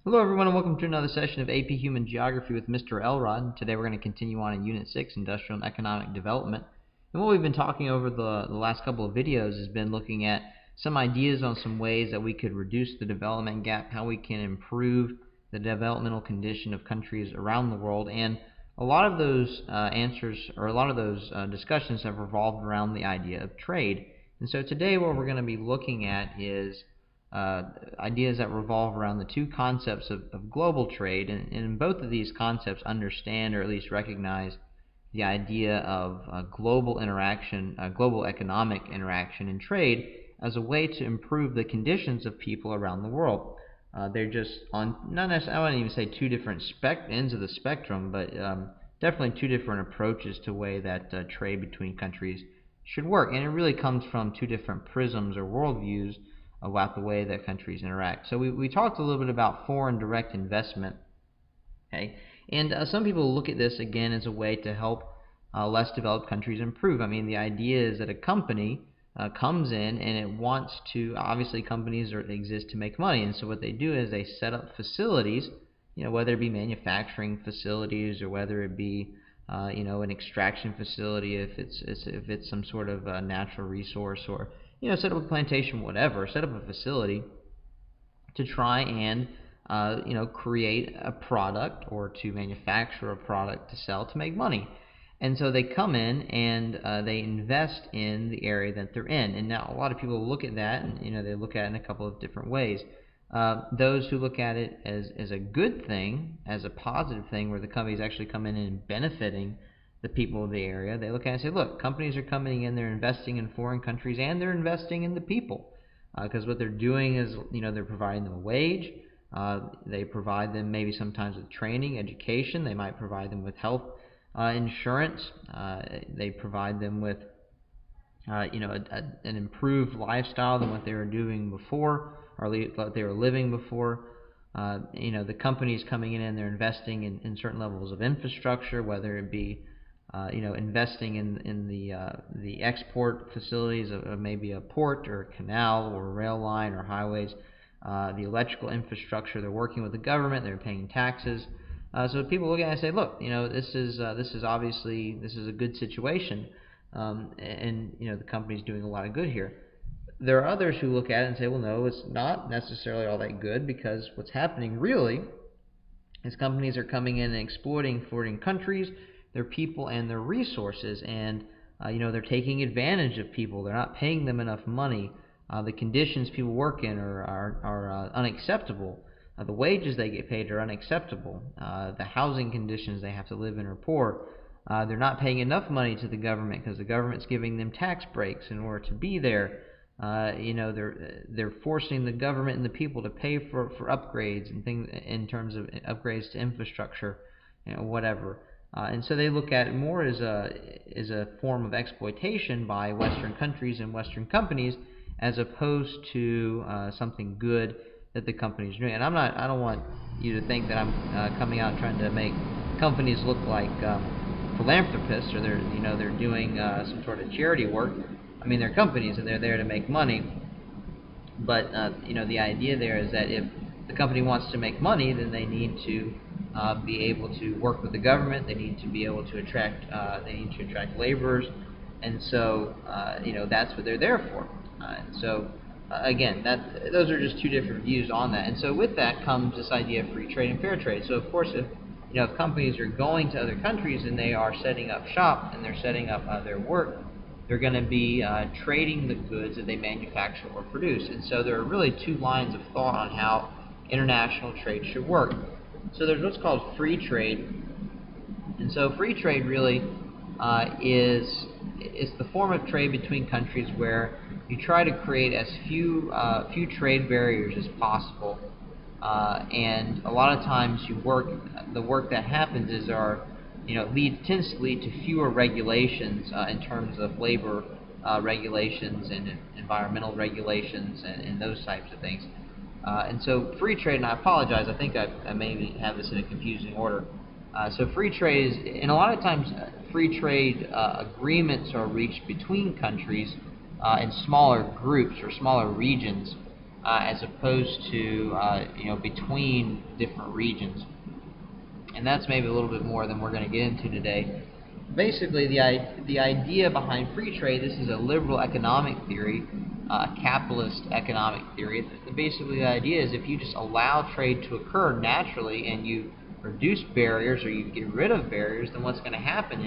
Hello everyone and welcome to another session of AP Human Geography with Mr. Elrod. Today we're going to continue on in Unit 6, Industrial and Economic Development. And what we've been talking over the last couple of videos has been looking at some ideas on some ways that we could reduce the development gap, how we can improve the developmental condition of countries around the world. And a lot of those discussions have revolved around the idea of trade. And so today what we're going to be looking at is ideas that revolve around the two concepts of global trade, and in both of these concepts understand or at least recognize the idea of global interaction, global economic interaction and trade as a way to improve the conditions of people around the world. They're just on, not necessarily, I wouldn't even say two different ends of the spectrum, but definitely two different approaches to the way that trade between countries should work. And it really comes from two different prisms or worldviews about the way that countries interact. So we talked a little bit about foreign direct investment, okay? And some people look at this again as a way to help less developed countries improve. I mean, the idea is that a company comes in and it wants to, obviously companies exist to make money, and so what they do is they set up facilities, whether it be manufacturing facilities or whether it be an extraction facility if it's some sort of natural resource, or set up a plantation, whatever, set up a facility to try and create a product or to manufacture a product to sell to make money. And so they come in and they invest in the area that they're in. And now a lot of people look at that and they look at it in a couple of different ways. Those who look at it as a good thing, as a positive thing, where the companies actually come in and benefiting the people of the area, they look at it and say, look, companies are coming in, they're investing in foreign countries, and they're investing in the people. Because what they're doing is, they're providing them a wage, they provide them maybe sometimes with training, education, they might provide them with health insurance, they provide them with an improved lifestyle than what they were doing before, or what they were living before. The companies coming in and they're investing in certain levels of infrastructure, whether it be investing in the export facilities of maybe a port or a canal or a rail line or highways, the electrical infrastructure. They're working with the government. They're paying taxes. So people look at it and say, look, this is obviously a good situation, and the company's doing a lot of good here. There are others who look at it and say, well, no, it's not necessarily all that good, because what's happening really is companies are coming in and exploiting foreign countries, their people, and their resources, and they're taking advantage of people. They're not paying them enough money. The conditions people work in are unacceptable. The wages they get paid are unacceptable. The housing conditions they have to live in are poor. They're not paying enough money to the government because the government's giving them tax breaks in order to be there. They're forcing the government and the people to pay for upgrades and things in terms of upgrades to infrastructure, whatever. And so they look at it more as a form of exploitation by Western countries and Western companies, as opposed to something good that the companies are doing. And I don't want you to think that I'm coming out trying to make companies look like philanthropists, or they're doing some sort of charity work. I mean, they're companies and they're there to make money. But the idea there is that if the company wants to make money, then they need to be able to work with the government. They need to be able to attract laborers, and so that's what they're there for. And so again, those are just two different views on that. And so with that comes this idea of free trade and fair trade. So of course, if companies are going to other countries and they are setting up shop and they're setting up their work, they're going to be trading the goods that they manufacture or produce. And so there are really two lines of thought on how international trade should work. So there's what's called free trade. And so free trade really is the form of trade between countries where you try to create as few trade barriers as possible. And a lot of times the work that happens tends to lead to fewer regulations in terms of labor regulations and environmental regulations and those types of things. And so free trade, and I apologize, I think I maybe have this in a confusing order. So free trade is, and a lot of times free trade agreements are reached between countries in smaller groups or smaller regions. as opposed to between different regions. And that's maybe a little bit more than we're going to get into today. Basically, the idea behind free trade, this is a liberal economic theory, a capitalist economic theory. Basically, the idea is if you just allow trade to occur naturally and you reduce barriers or you get rid of barriers, then what's going to happen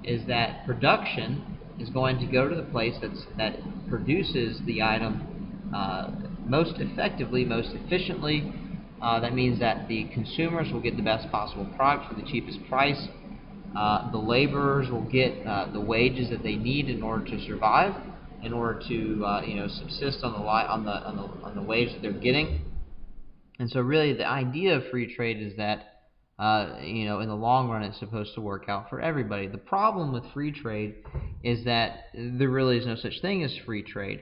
is that production is going to go to the place that produces the item most effectively, most efficiently. That means that the consumers will get the best possible product for the cheapest price. The laborers will get the wages that they need in order to survive, in order to subsist on the wage that they're getting. And so really the idea of free trade is that in the long run it's supposed to work out for everybody. The problem with free trade is that there really is no such thing as free trade.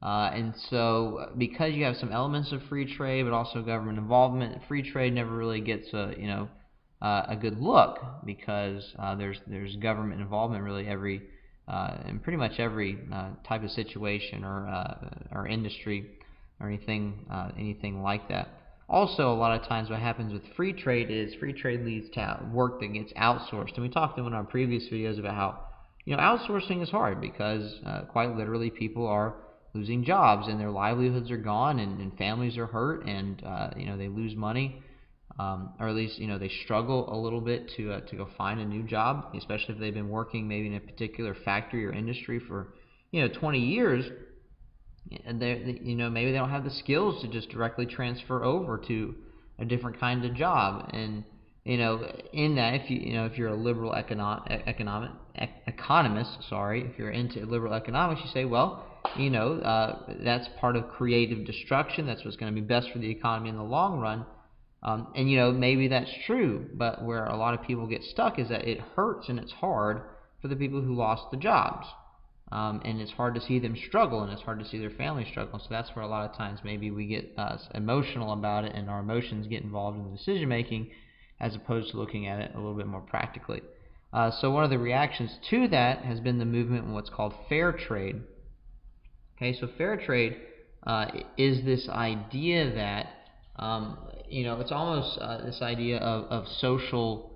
And so because you have some elements of free trade but also government involvement, free trade never really gets a good look because there's government involvement really in pretty much every type of situation or industry or anything like that. Also, a lot of times what happens with free trade is free trade leads to work that gets outsourced. And we talked in one of our previous videos about how outsourcing is hard because quite literally people are losing jobs and their livelihoods are gone and families are hurt and they lose money. Or at least they struggle a little bit to go find a new job, especially if they've been working maybe in a particular factory or industry for 20 years, and maybe they don't have the skills to just directly transfer over to a different kind of job. And in that, if you're a liberal economist, if you're into liberal economics, you say, well, that's part of creative destruction. That's what's going to be best for the economy in the long run. And maybe that's true, but where a lot of people get stuck is that it hurts and it's hard for the people who lost the jobs. And it's hard to see them struggle, and it's hard to see their family struggle. So that's where a lot of times maybe we get emotional about it, and our emotions get involved in the decision making, as opposed to looking at it a little bit more practically. So one of the reactions to that has been the movement in what's called fair trade. Okay, so fair trade is this idea that it's almost this idea of social.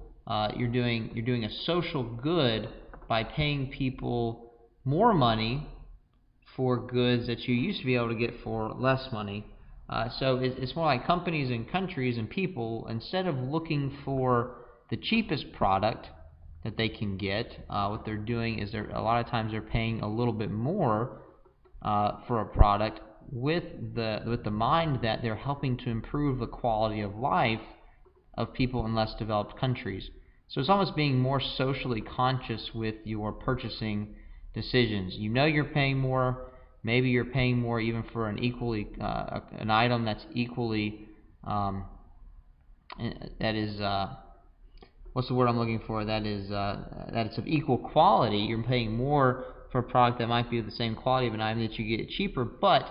You're doing a social good by paying people more money for goods that you used to be able to get for less money. So it's more like companies and countries and people, instead of looking for the cheapest product that they can get, what they're doing is a lot of times they're paying a little bit more for a product with the mind that they're helping to improve the quality of life of people in less developed countries. So it's almost being more socially conscious with your purchasing decisions. You're paying more. Maybe you're paying more even for an item that's equally that is what's the word I'm looking for? That it's of equal quality. You're paying more for a product that might be of the same quality of an item that you get cheaper, but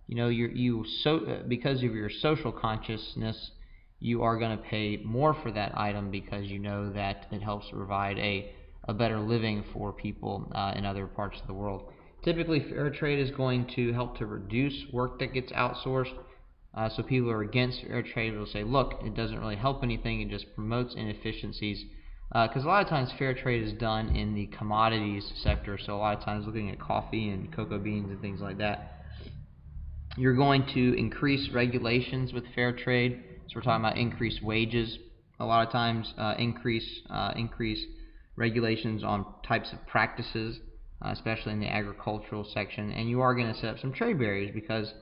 because of your social consciousness, you are going to pay more for that item because you know that it helps provide a better living for people in other parts of the world. Typically, fair trade is going to help to reduce work that gets outsourced. So people who are against fair trade will say, look, it doesn't really help anything, it just promotes inefficiencies. Because a lot of times fair trade is done in the commodities sector, so a lot of times looking at coffee and cocoa beans and things like that. You're going to increase regulations with fair trade, so we're talking about increased wages. A lot of times increase regulations on types of practices, especially in the agricultural section, and you are going to set up some trade barriers because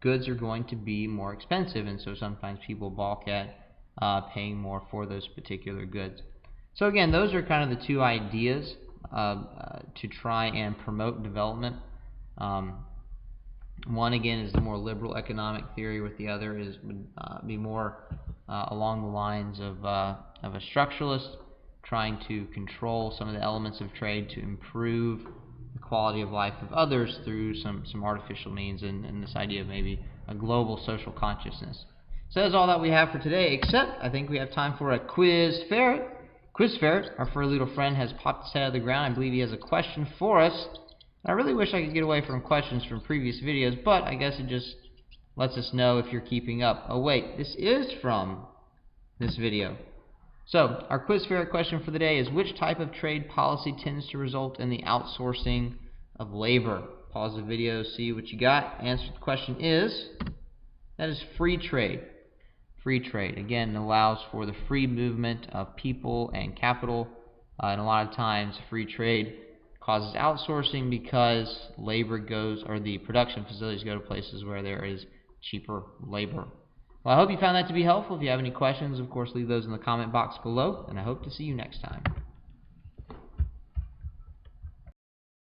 goods are going to be more expensive, and so sometimes people balk at paying more for those particular goods. So again, those are kind of the two ideas to try and promote development. One, again, is the more liberal economic theory, with the other would be more along the lines of a structuralist, trying to control some of the elements of trade to improve the quality of life of others through some artificial means, and this idea of maybe a global social consciousness. So that's all that we have for today, except I think we have time for a quiz ferret. Quiz Ferret, our furry little friend, has popped his head out of the ground. I believe he has a question for us. I really wish I could get away from questions from previous videos, but I guess it just lets us know if you're keeping up. Oh wait, this is from this video. So our quiz ferret question for the day is, which type of trade policy tends to result in the outsourcing of labor? Pause the video, see what you got. Answer to the question is, that is free trade. Free trade, again, allows for the free movement of people and capital, and a lot of times free trade causes outsourcing because labor goes, or the production facilities go to places where there is cheaper labor. Well, I hope you found that to be helpful. If you have any questions, of course, leave those in the comment box below, and I hope to see you next time.